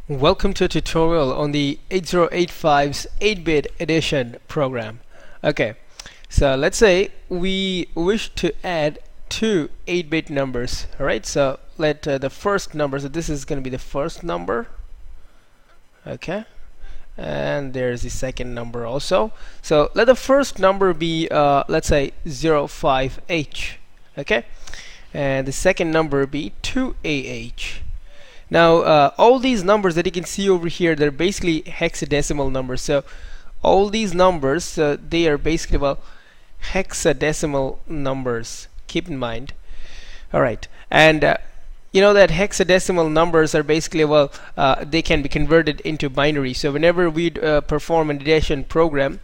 Welcome to a tutorial on the 8085's 8-bit edition program. Okay, so let's say we wish to add two 8-bit numbers. Alright, so let the first number, so this is going to be the first number. Okay, and there's the second number also. So let the first number be, let's say 05H. Okay, and the second number be 2AH. Now all these numbers that you can see over here, they're basically hexadecimal numbers. So all these numbers, they are basically, well, hexadecimal numbers. Keep in mind. Alright, and you know that hexadecimal numbers are basically, well, they can be converted into binary. So whenever we perform an addition program,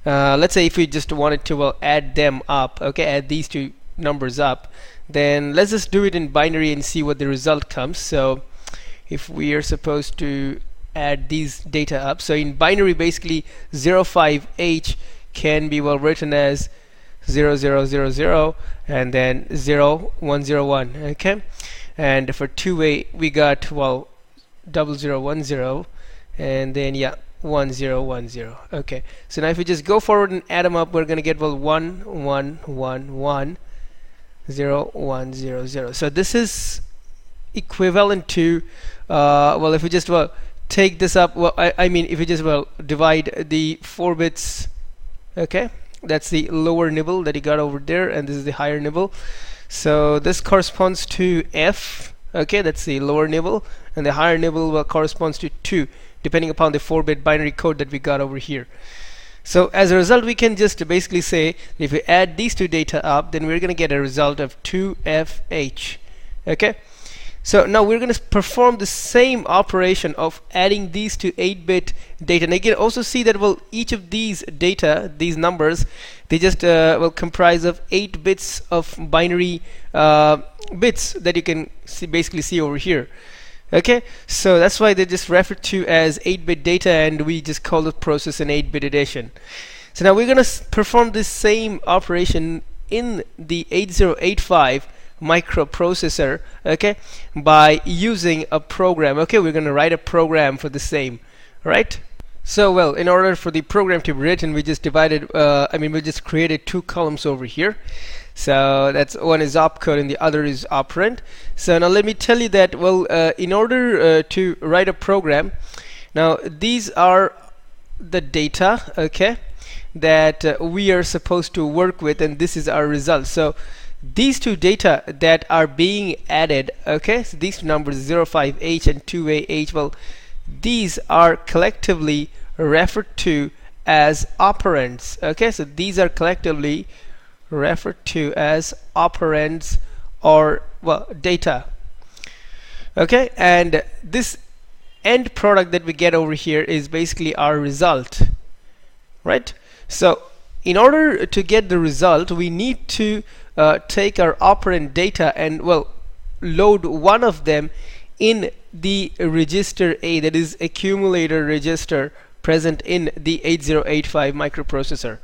let's say if we just wanted to, well, add them up, okay, add these two numbers up, then let's just do it in binary and see what the result comes. So if we are supposed to add these data up, so in binary basically 05H can be, well, written as 0000 and then 0101. Okay, and for 2A we got, well, 0010 and then 1010. Okay, so now if we just go forward and add them up, we're gonna get, well, 1111 0100. So this is equivalent to well, if we just, well, take this up, well, I mean if we just, well, divide the 4 bits, okay, that's the lower nibble that you got over there, and this is the higher nibble. So this corresponds to F, okay, that's the lower nibble, and the higher nibble, well, corresponds to 2, depending upon the 4-bit binary code that we got over here. So as a result, we can just basically say if we add these two data up, then we're going to get a result of 2FH. Okay, so now we're going to perform the same operation of adding these to 8-bit data. And you can also see that, well, each of these data, these numbers, they just well, comprise of 8 bits of binary bits that you can basically see over here. Okay, so that's why they just refer to as 8-bit data, and we just call the process an 8-bit addition. So now we're going to perform this same operation in the 8085 microprocessor, okay, by using a program. Okay, we're going to write a program for the same. Right? So, well, in order for the program to be written, we just divided, we just created two columns over here. So that's one is opcode and the other is operand. So now let me tell you that, well, in order to write a program, now these are the data, okay, that we are supposed to work with, and this is our result. So these two data that are being added, okay, so these two numbers 05H and 2AH, well, these are collectively referred to as operands. Okay, so these are collectively referred to as operands, or, well, data. Okay, and this end product that we get over here is basically our result, right? So in order to get the result, we need to take our operand data and, well, load one of them in the register A, that is accumulator register present in the 8085 microprocessor.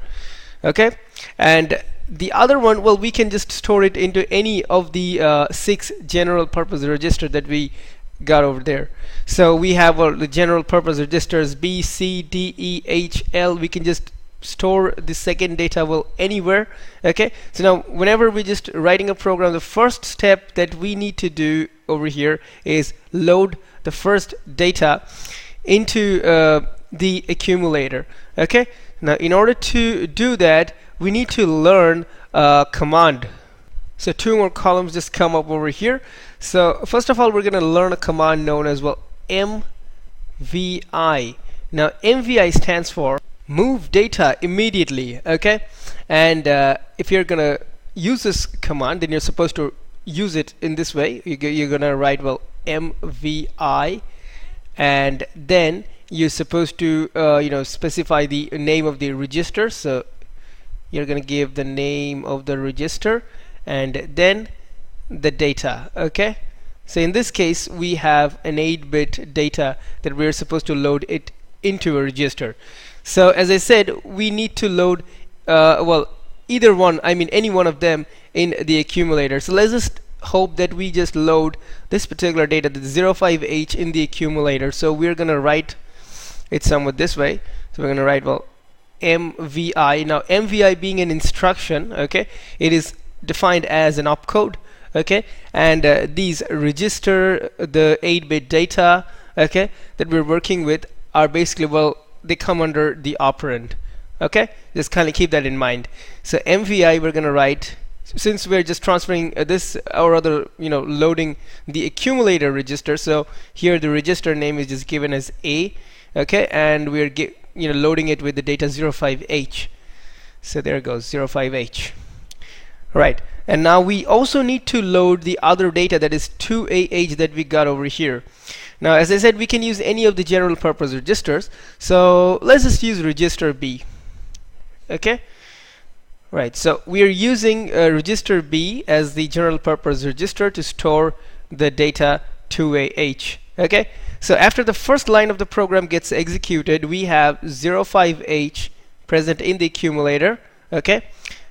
Okay, and the other one, well, we can just store it into any of the 6 general purpose register that we got over there. So we have, well, the general purpose registers B, C, D, E, H, L. We can just store the second data, well, anywhere. Okay, so now whenever we're just writing a program, the first step that we need to do over here is load the first data into the accumulator. Okay, now in order to do that, we need to learn a command. So two more columns just come up over here. So first of all, we're going to learn a command known as, well, MVI. Now MVI stands for move data immediately. Okay, and if you're gonna use this command, then you're supposed to use it in this way. You're gonna write, well, MVI, and then you're supposed to specify the name of the register. So you're gonna give the name of the register and then the data. Okay, so in this case we have an 8-bit data that we're supposed to load it into a register. So as I said, we need to load well, either one, I mean any one of them, in the accumulator. So let's just hope that we just load this particular data, the 05H, in the accumulator. So we're gonna write it somewhat this way. So we're gonna write, well, MVI. Now MVI being an instruction, okay, it is defined as an opcode, okay, and these register, the 8-bit data, okay, that we're working with are basically, well, they come under the operand, okay. Just kind of keep that in mind. So MVI, we're gonna write, since we're just transferring this, or other, loading the accumulator register, so here the register name is just given as A, okay, and we're loading it with the data 05H. So there it goes, 05H. Right, and now we also need to load the other data, that is 2AH, that we got over here. Now, as I said, we can use any of the general purpose registers, so let's just use register B. Okay, right, so we are using register B as the general purpose register to store the data 2AH. Okay, so after the first line of the program gets executed, we have 05H present in the accumulator, okay,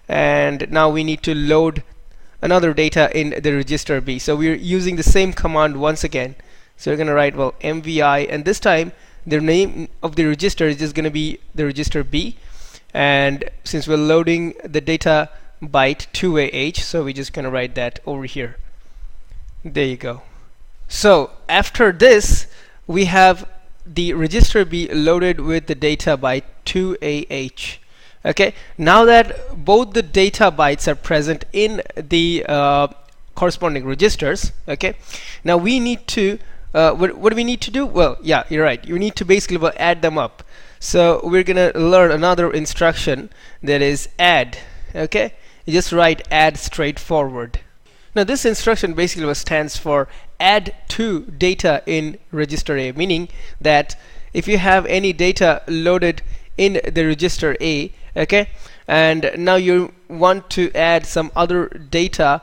and now we need to load another data in the register B. So we're using the same command once again. So we're going to write, well, MVI, and this time the name of the register is just going to be the register B, and since we're loading the data byte 2AH, so we're just going to write that over here. There you go. So after this, we have the register B loaded with the data byte 2AH. Okay, now that both the data bytes are present in the corresponding registers, okay, now we need to what do we need to do? Well, yeah, you're right, you need to basically add them up. So we're gonna learn another instruction, that is add. Okay, you just write add straightforward. Now this instruction basically stands for add to data in register A, meaning that if you have any data loaded in the register A, okay, and now you want to add some other data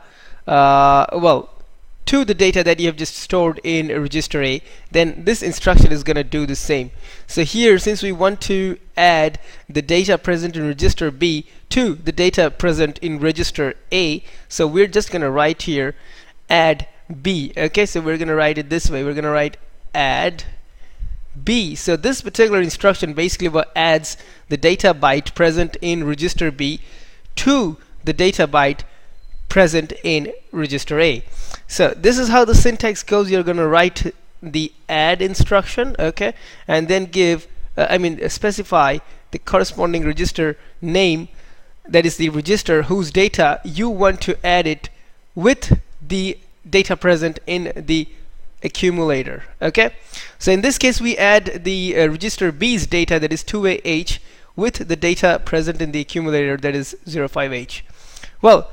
to the data that you have just stored in register A, then this instruction is going to do the same. So here, since we want to add the data present in register B to the data present in register A, so we're just going to write here add B. Okay, so we're going to write it this way. We're going to write add B. So this particular instruction basically adds the data byte present in register B to the data byte present in register A. So this is how the syntax goes. You're going to write the add instruction, okay, and then give specify the corresponding register name, that is the register whose data you want to add it with the data present in the accumulator. Okay, so in this case we add the register B's data, that is 2AH, with the data present in the accumulator, that is 05H. Well,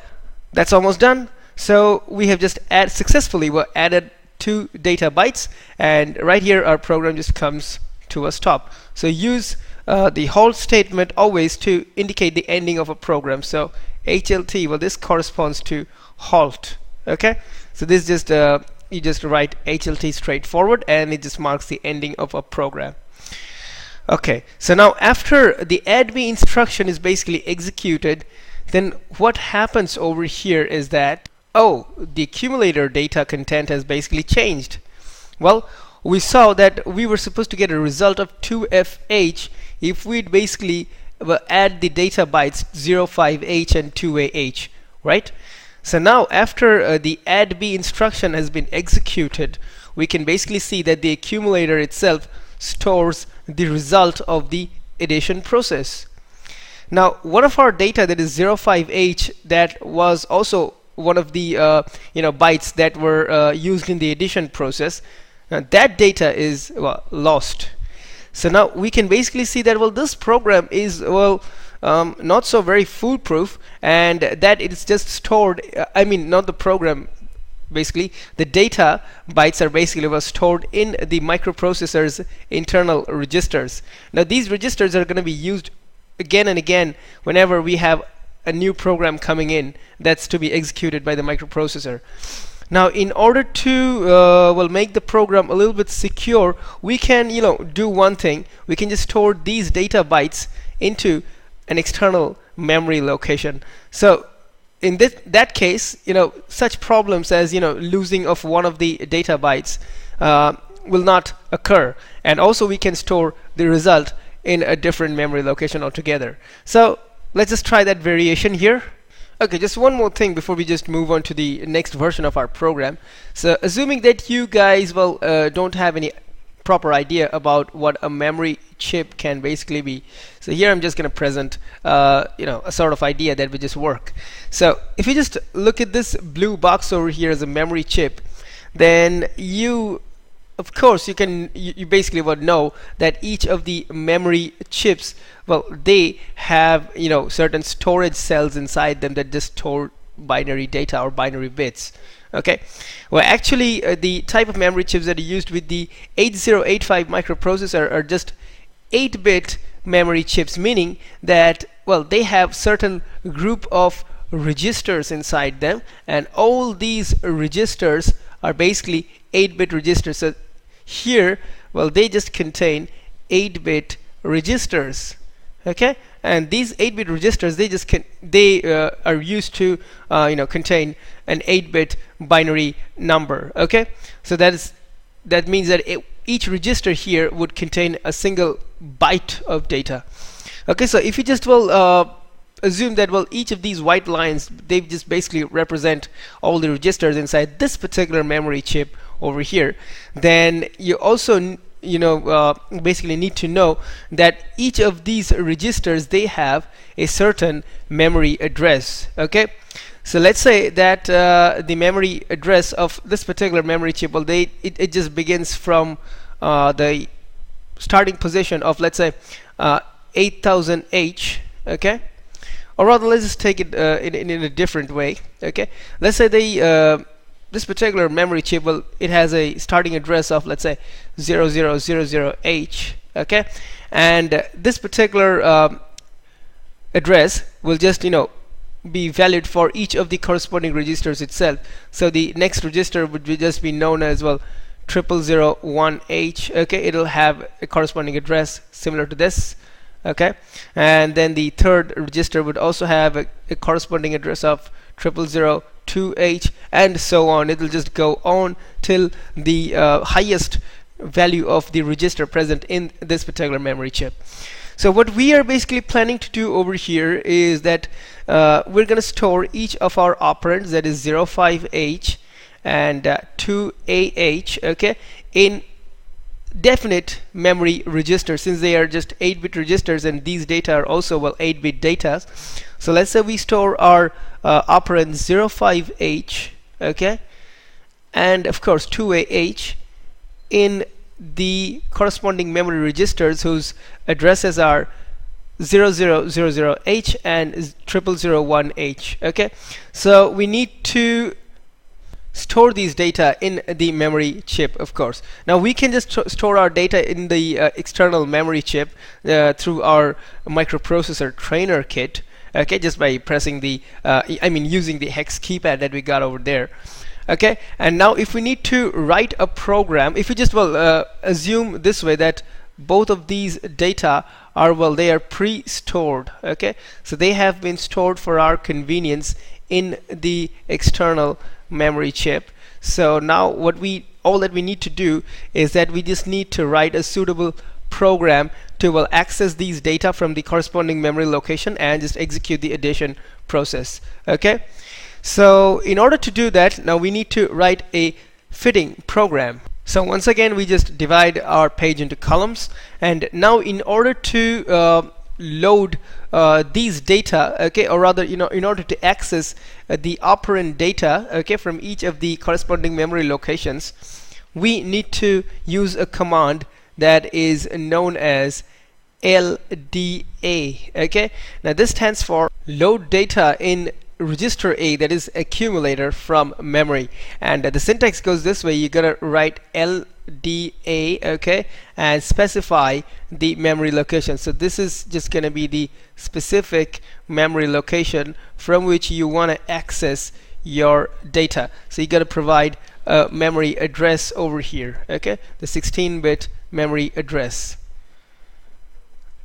that's almost done. So we have just successfully added 2 data bytes, and right here our program just comes to a stop. So use the halt statement always to indicate the ending of a program. So HLT, well, this corresponds to halt. Okay, so this just you just write HLT straightforward, and it just marks the ending of a program. Okay, so now after the add B instruction is basically executed, then what happens over here is that, oh, the accumulator data content has basically changed. Well, we saw that we were supposed to get a result of 2FH if we'd basically add the data bytes 05H and 2AH, right? So now after the add B instruction has been executed, we can basically see that the accumulator itself stores the result of the addition process. Now one of our data, that is 05H, that was also one of the bytes that were used in the addition process, that data is lost. So now we can basically see that, well, this program is not so very foolproof, and that it's just stored, not the program, basically the data bytes are basically stored in the microprocessor's internal registers. Now these registers are going to be used again and again whenever we have a new program coming in that's to be executed by the microprocessor. Now in order to make the program a little bit secure, we can do one thing. We can just store these data bytes into an external memory location. So in that case, such problems as losing of one of the data bytes will not occur, and also we can store the result in a different memory location altogether. So let's just try that variation here. Okay, just one more thing before we just move on to the next version of our program. So assuming that you guys don't have any proper idea about what a memory chip can basically be, so here I'm just going to present a sort of idea that will just work. So if you just look at this blue box over here as a memory chip, then of course you basically would know that each of the memory chips, they have certain storage cells inside them that just store binary data or binary bits. Okay, well actually the type of memory chips that are used with the 8085 microprocessor are just 8-bit memory chips, meaning that they have certain group of registers inside them, and all these registers are basically 8-bit registers. So here, they just contain 8-bit registers. Okay, and these 8-bit registers, they are used to contain an 8-bit binary number. Okay, so that means that each register here would contain a single byte of data. Okay, so if you just assume that each of these white lines, they just basically represent all the registers inside this particular memory chip over here, then you also basically need to know that each of these registers, they have a certain memory address. Okay, so let's say that the memory address of this particular memory chip, it just begins from the starting position of, let's say, 8000H. Okay, or rather, let's just take it in a different way. Okay, let's say this particular memory chip, it has a starting address of, let's say, 0000H. Okay, and this particular address will just be valid for each of the corresponding registers itself. So the next register would just be known as 0001H. Okay, it'll have a corresponding address similar to this. Okay, and then the third register would also have a corresponding address of 0002H, and so on. It will just go on till the highest value of the register present in this particular memory chip. So what we are basically planning to do over here is that we're going to store each of our operands, that is 05H and 2AH, okay, in definite memory registers, since they are just 8-bit registers and these data are also 8-bit data. So let's say we store our operand 05H, okay, and of course 2AH in the corresponding memory registers whose addresses are 0000H and 0001H. Okay, so we need to store these data in the memory chip, of course. Now we can just store our data in the external memory chip through our microprocessor trainer kit. Okay, just by pressing the using the hex keypad that we got over there. Okay, and now if we need to write a program, if we just assume this way that both of these data are they are pre-stored. Okay, so they have been stored for our convenience in the external memory chip. So now all that we need to do is that we just need to write a suitable program to access these data from the corresponding memory location and just execute the addition process. Okay, so in order to do that, now we need to write a fitting program. So once again, we just divide our page into columns, and now in order to load these data, okay, or rather in order to access the operand data, okay, from each of the corresponding memory locations, we need to use a command that is known as LDA. Okay, now this stands for load data in register A, that is accumulator from memory, and the syntax goes this way. You're gonna write LDA, okay, and specify the memory location. So this is just gonna be the specific memory location from which you want to access your data. So you got to provide a memory address over here, okay, the 16-bit memory address.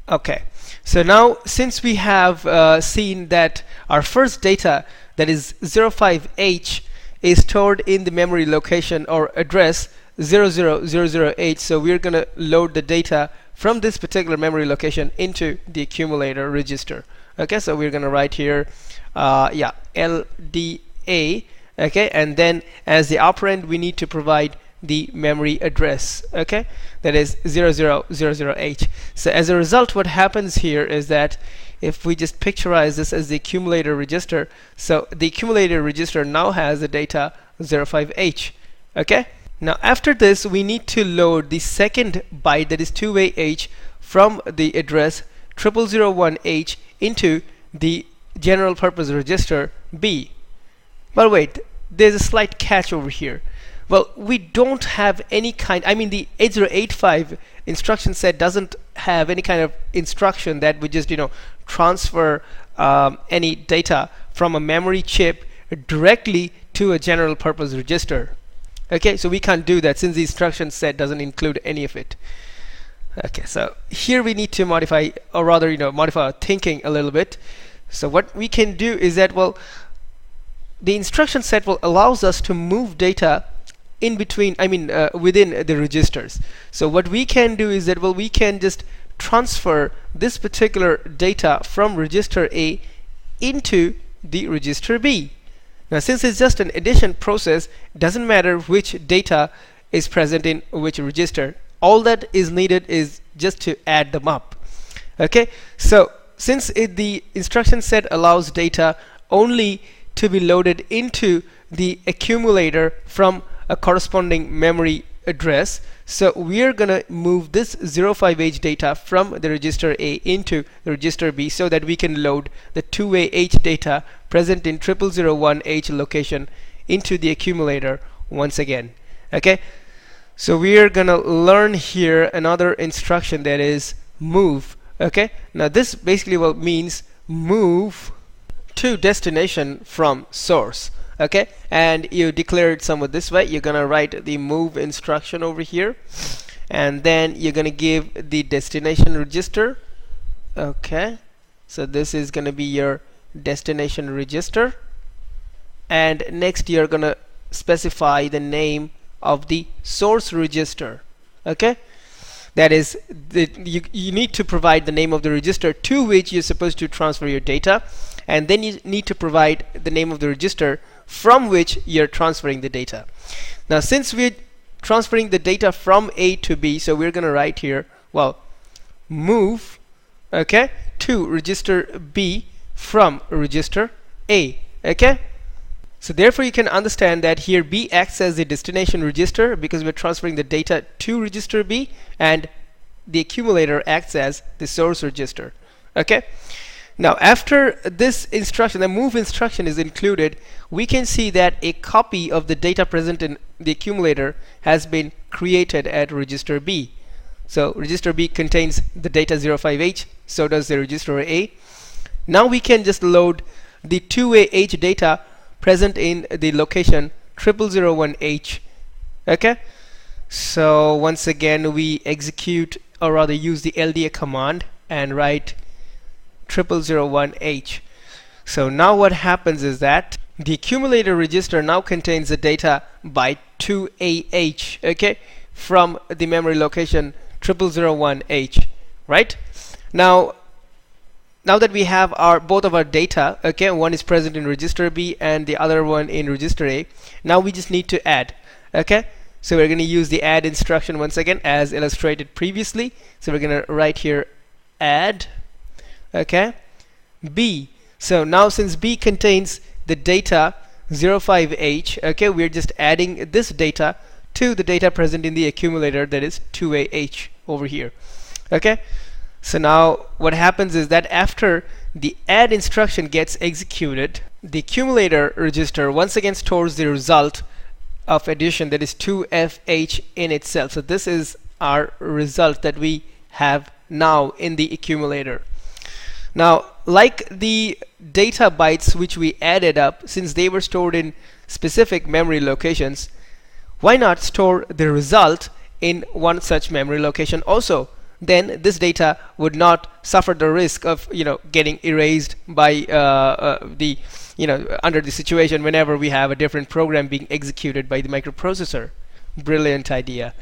Okay, so now since we have seen that our first data, that is 05H, is stored in the memory location or address 00008, so we're going to load the data from this particular memory location into the accumulator register. Okay, so we're going to write here LDA, okay, and then as the operand we need to provide the memory address, okay, that is 0000H. So as a result, what happens here is that if we just picturize this as the accumulator register, so the accumulator register now has the data 05H. Okay, now after this we need to load the second byte, that is 2A H, from the address 0001H into the general purpose register B. But wait, there's a slight catch over here. Well, we don't have any kind, I mean the 8085 instruction set doesn't have any kind of instruction that would just transfer any data from a memory chip directly to a general purpose register. Okay, so we can't do that since the instruction set doesn't include any of it. Okay, so here we need to modify, or rather modify our thinking a little bit. So what we can do is that, well, the instruction set allows us to move data in between, within the registers. So what we can do is that, well, we can just transfer this particular data from register A into the register B. Now since it's just an addition process, it doesn't matter which data is present in which register. All that is needed is just to add them up. Okay, so since the instruction set allows data only to be loaded into the accumulator from a corresponding memory address, so we are gonna move this 05H data from the register A into the register B so that we can load the 2AH data present in 0001H location into the accumulator once again. Okay, so we are gonna learn here another instruction, that is move. Okay, now this basically means move to destination from source. Okay, and you declare it somewhat this way. You're gonna write the move instruction over here, and then you're gonna give the destination register. Okay, so this is gonna be your destination register, and next you're gonna specify the name of the source register. Okay, that is, you need to provide the name of the register to which you're supposed to transfer your data, and then you need to provide the name of the register from which you're transferring the data. Now since we're transferring the data from A to B, so we're gonna write here, well, move, okay, to register B from register A. Okay, so therefore you can understand that here B acts as the destination register because we're transferring the data to register B, and the accumulator acts as the source register. Okay, now after this instruction, the move instruction is included, we can see that a copy of the data present in the accumulator has been created at register B. So register B contains the data 05H, so does the register A. Now we can just load the 2AH data present in the location 0001H. Okay, so once again we execute, or rather use the LDA command and write 0001H. So now what happens is that the accumulator register now contains the data by 2AH, okay, from the memory location 0001H, right? Now that we have both of our data, okay, one is present in register B and the other one in register A, now we just need to add. Okay, so we're going to use the add instruction once again as illustrated previously. So we're going to write here add, okay, B. So now since B contains the data 05H, okay, we're just adding this data to the data present in the accumulator, that is 2AH over here. Okay, so now what happens is that after the add instruction gets executed, the accumulator register once again stores the result of addition, that is 2FH in itself. So this is our result that we have now in the accumulator. Now, like the data bytes which we added up, since they were stored in specific memory locations, why not store the result in one such memory location also? then this data would not suffer the risk of getting erased by the under the situation whenever we have a different program being executed by the microprocessor. Brilliant idea.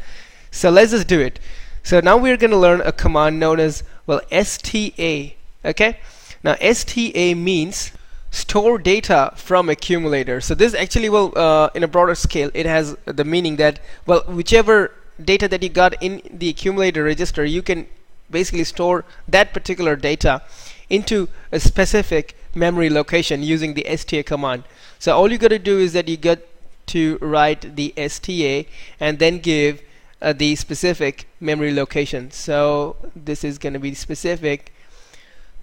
So let's just do it. So now we're going to learn a command known as, well, STA. Okay, now STA means store data from accumulator. So this actually, well, in a broader scale, it has the meaning that, well, whichever data that you got in the accumulator register, you can basically store that particular data into a specific memory location using the STA command. So all you got to do is that you got to write the STA and then give the specific memory location. So this is going to be the specific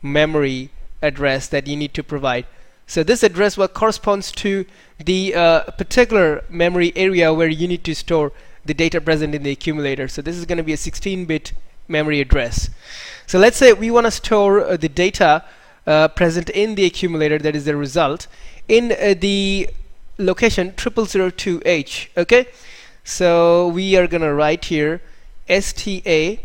memory address that you need to provide. So this address, what corresponds to the particular memory area where you need to store the data present in the accumulator. So this is going to be a 16-bit memory address. So let's say we want to store the data present in the accumulator, that is the result, in the location 0002H. Okay, so we are going to write here STA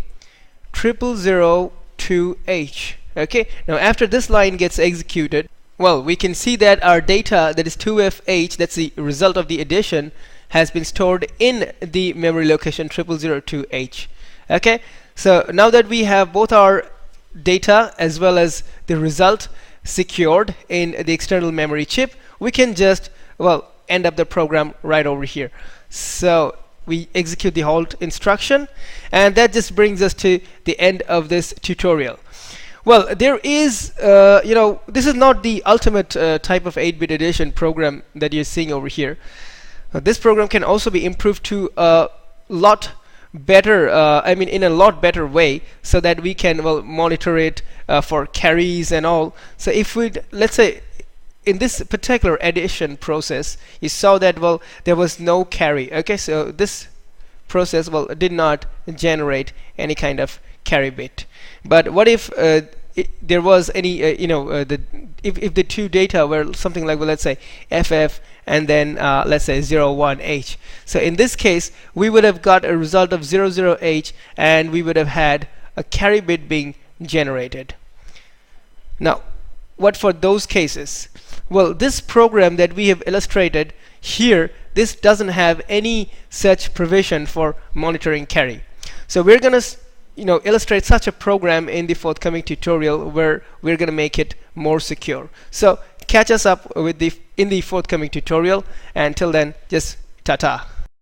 0002H. Okay, now after this line gets executed, well, we can see that our data, that is 2FH, that's the result of the addition, has been stored in the memory location 0002H. Okay, so now that we have both our data as well as the result secured in the external memory chip, we can just, well, end up the program right over here. So we execute the halt instruction, and that just brings us to the end of this tutorial. Well, there is, this is not the ultimate type of 8-bit addition program that you're seeing over here. This program can also be improved to a lot better, in a lot better way, so that we can, well, monitor it for carries and all. So if we, let's say, in this particular addition process, you saw that, well, there was no carry. Okay, so this process, well, did not generate any kind of carry bit. But what if there was any, if the two data were something like, well, let's say FF and then let's say 01H. So in this case, we would have got a result of 00H, and we would have had a carry bit being generated. Now, what for those cases? Well, this program that we have illustrated here, this doesn't have any such provision for monitoring carry. So we're going to illustrate such a program in the forthcoming tutorial where we're going to make it more secure. So catch us up with in the forthcoming tutorial, and till then, just ta-ta.